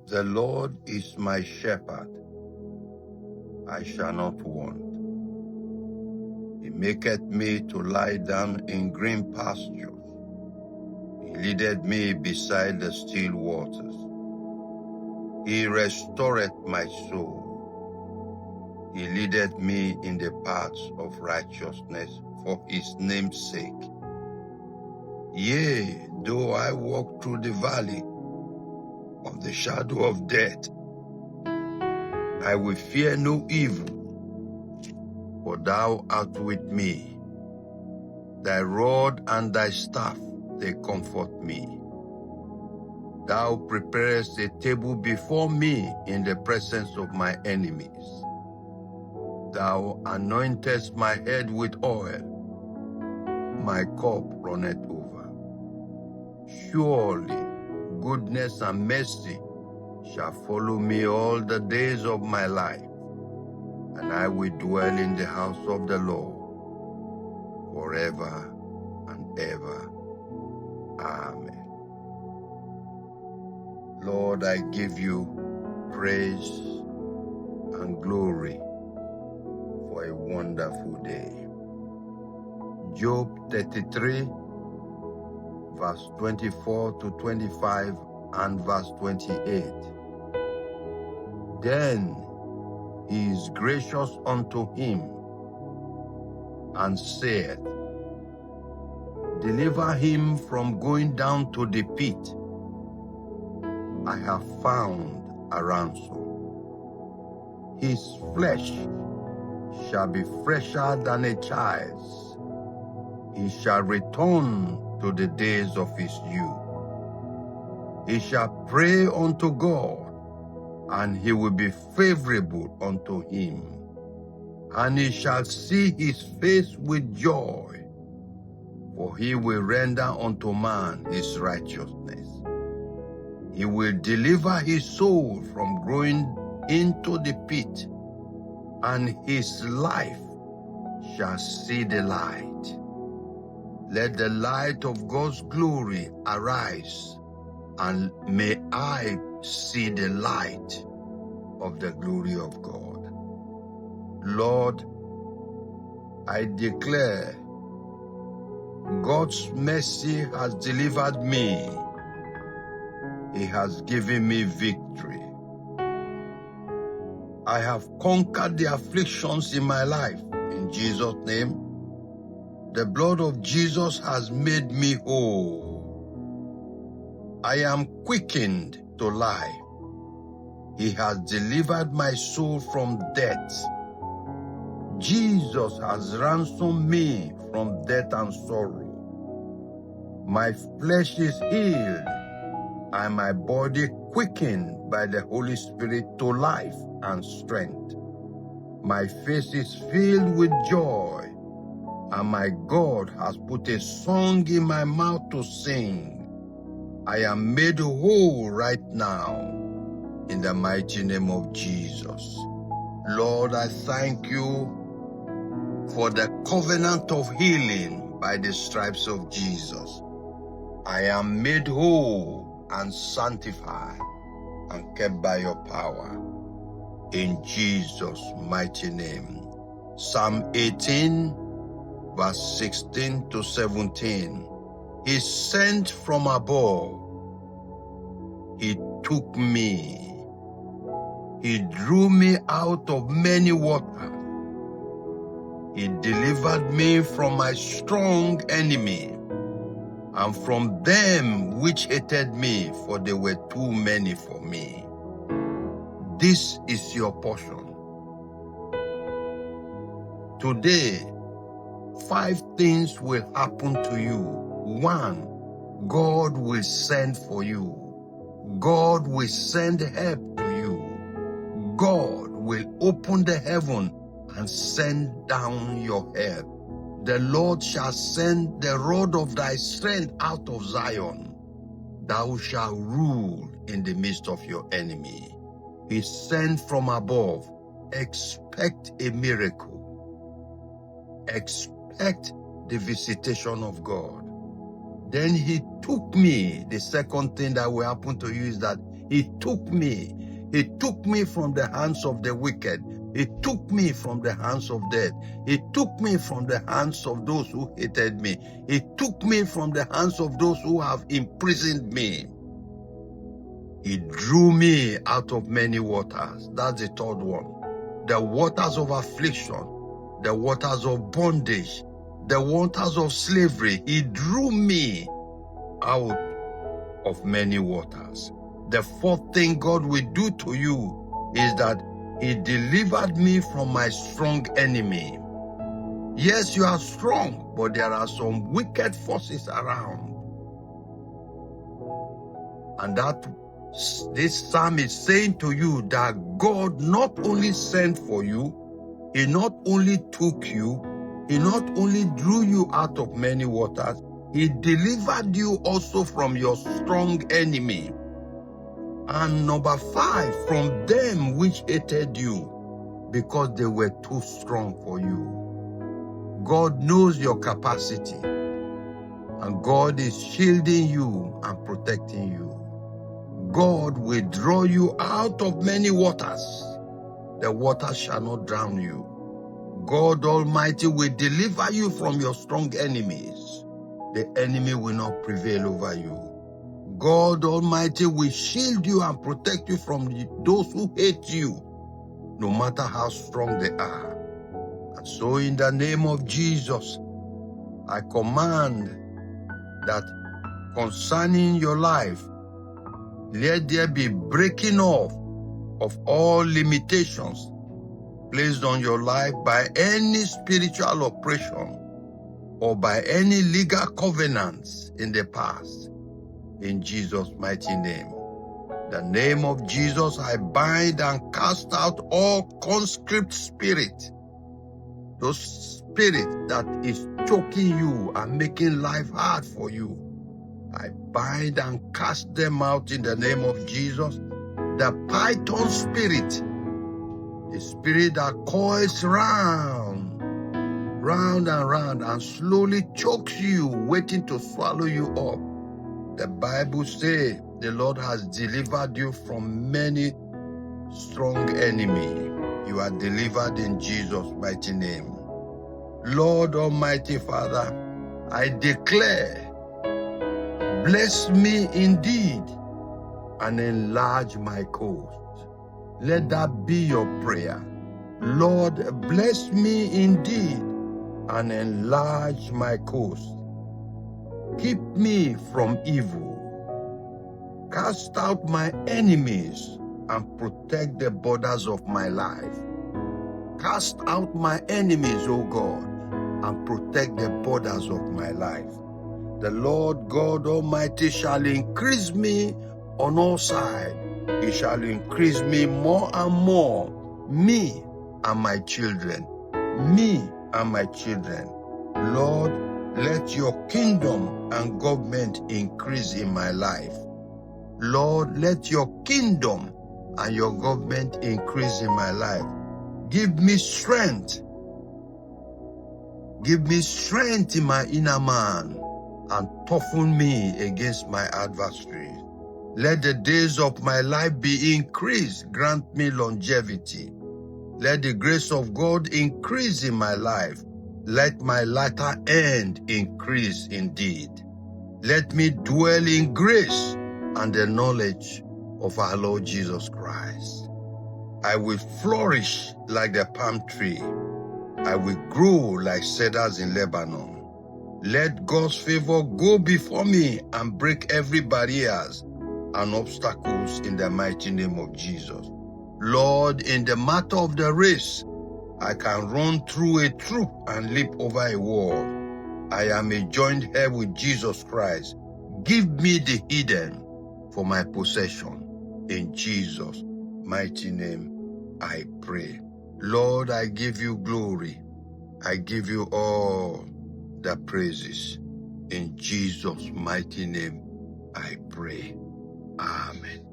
The Lord is my shepherd, I shall not want. He maketh me to lie down in green pastures. He leadeth me beside the still waters. He restoreth my soul. He leadeth me in the paths of righteousness for his name's sake. Yea, though I walk through the valley of the shadow of death, I will fear no evil, for thou art with me. Thy rod and thy staff, they comfort me. Thou preparest a table before me in the presence of my enemies. Thou anointest my head with oil. My cup runneth over. Surely goodness and mercy shall follow me all the days of my life, and I will dwell in the house of the Lord forever and ever. Amen. Lord, I give you praise and glory for a wonderful day. Job 33, verse 24 to 25 and verse 28. Then he is gracious unto him and saith, Deliver him from going down to the pit. I have found a ransom. His flesh shall be fresher than a child's. He shall return to the days of his youth. He shall pray unto God, and he will be favorable unto him. And he shall see his face with joy, for he will render unto man his righteousness. He will deliver his soul from going into the pit, and his life shall see the light. Let the light of God's glory arise, and may I see the light of the glory of God. Lord, I declare God's mercy has delivered me. He has given me victory. I have conquered the afflictions in my life. In Jesus' name, the blood of Jesus has made me whole. I am quickened to life. He has delivered my soul from death. Jesus has ransomed me from death and sorrow. My flesh is healed, and my body quickened by the Holy Spirit to life and strength. My face is filled with joy, and my God has put a song in my mouth to sing. I am made whole right now in the mighty name of Jesus. Lord, I thank you for the covenant of healing by the stripes of Jesus. I am made whole and sanctified and kept by your power. In Jesus' mighty name. Psalm 18, verse 16 to 17. He sent from above. He took me. He drew me out of many waters. He delivered me from my strong enemy, and from them which hated me, for they were too many for me. This is your portion. Today, 5 things will happen to you. 1, God will send for you. God will send help to you. God will open the heaven and send down your help. The Lord shall send the rod of thy strength out of Zion. Thou shalt rule in the midst of your enemy. He sent from above. Expect a miracle. Expect the visitation of God. Then he took me. The second thing that will happen to you is that he took me. He took me from the hands of the wicked. He took me from the hands of death. He took me from the hands of those who hated me. He took me from the hands of those who have imprisoned me. He drew me out of many waters. That's the third one. The waters of affliction, the waters of bondage, the waters of slavery. He drew me out of many waters. The fourth thing God will do to you is that he delivered me from my strong enemy. Yes, you are strong, but there are some wicked forces around. And this psalm is saying to you that God not only sent for you, he not only took you, he not only drew you out of many waters, he delivered you also from your strong enemy. And number 5, from them which hated you, because they were too strong for you. God knows your capacity, and God is shielding you and protecting you. God will draw you out of many waters. The waters shall not drown you. God Almighty will deliver you from your strong enemies. The enemy will not prevail over you. God Almighty will shield you and protect you from those who hate you, no matter how strong they are. And so in the name of Jesus, I command that concerning your life, let there be breaking off of all limitations placed on your life by any spiritual oppression or by any legal covenants in the past. In Jesus' mighty name. The name of Jesus, I bind and cast out all conscript spirit. Those spirits that is choking you and making life hard for you. I bind and cast them out in the name of Jesus. The python spirit, the spirit that coils round and round and slowly chokes you, waiting to swallow you up. The Bible says the Lord has delivered you from many strong enemies. You are delivered in Jesus' mighty name. Lord Almighty Father, I declare, bless me indeed and enlarge my coast. Let that be your prayer. Lord, bless me indeed and enlarge my coast. Keep me from evil. Cast out my enemies and protect the borders of my life. Cast out my enemies, O God, and protect the borders of my life. The Lord God Almighty shall increase me on all sides. He shall increase me more and more, me and my children, me and my children. Lord, let your kingdom and government increase in my life. Lord, let your kingdom and your government increase in my life. Give me strength. Give me strength in my inner man and toughen me against my adversaries. Let the days of my life be increased. Grant me longevity. Let the grace of God increase in my life. Let my latter end increase indeed. Let me dwell in grace and the knowledge of our Lord Jesus Christ. I will flourish like the palm tree. I will grow like cedars in Lebanon. Let God's favor go before me and break every barriers and obstacles in the mighty name of Jesus. Lord, in the matter of the race, I can run through a troop and leap over a wall. I am a joint heir with Jesus Christ. Give me the hidden for my possession. In Jesus' mighty name, I pray. Lord, I give you glory. I give you all the praises. In Jesus' mighty name, I pray. Amen.